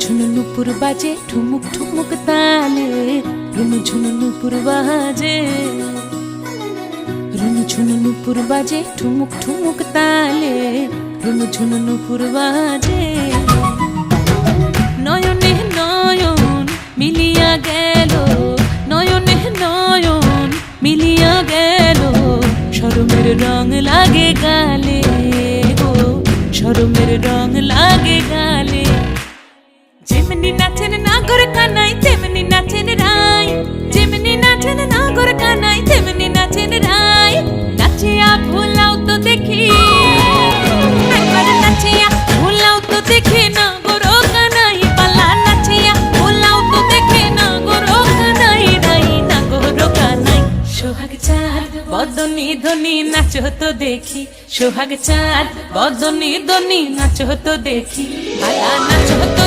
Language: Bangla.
ঝুনু নুপুর বাজে ঠুমুক ঠুমুক তালে, রুনু ঝুনু নুপুর বাজে, রুনু ঝুনু নুপুর বাজে ঠুমুক ঠুমুক তালে, রুনু ঝুনু নুপুর বাজে। নয়নে নয়ন মিলিয়া গেল, নয়নে নয়ন মিলিয়া গেল, শরমের রং লাগে গালে গো, শরমের রং লাগে গালে। যেমনি নাচেন নাগর কানাই তেমনি নাচেন রাই, যেমনি নাচেন নাগর কানাই তেমনি নাচেন রাই। নাচিয়া ভোলাও তো দেখি, একবার নাচিয়া ভোলাও তো দেখি নাগর কানাই পালা, নাচিয়া ভোলাও তো দেখি নাগর কানাই রাই, নাগর কানাই। সোহাগ চাঁদ বদনি ধনি নাচো তো দেখি, সোহাগ চাঁদ বদনি ধনি নাচো তো দেখি, পালা নাচো তো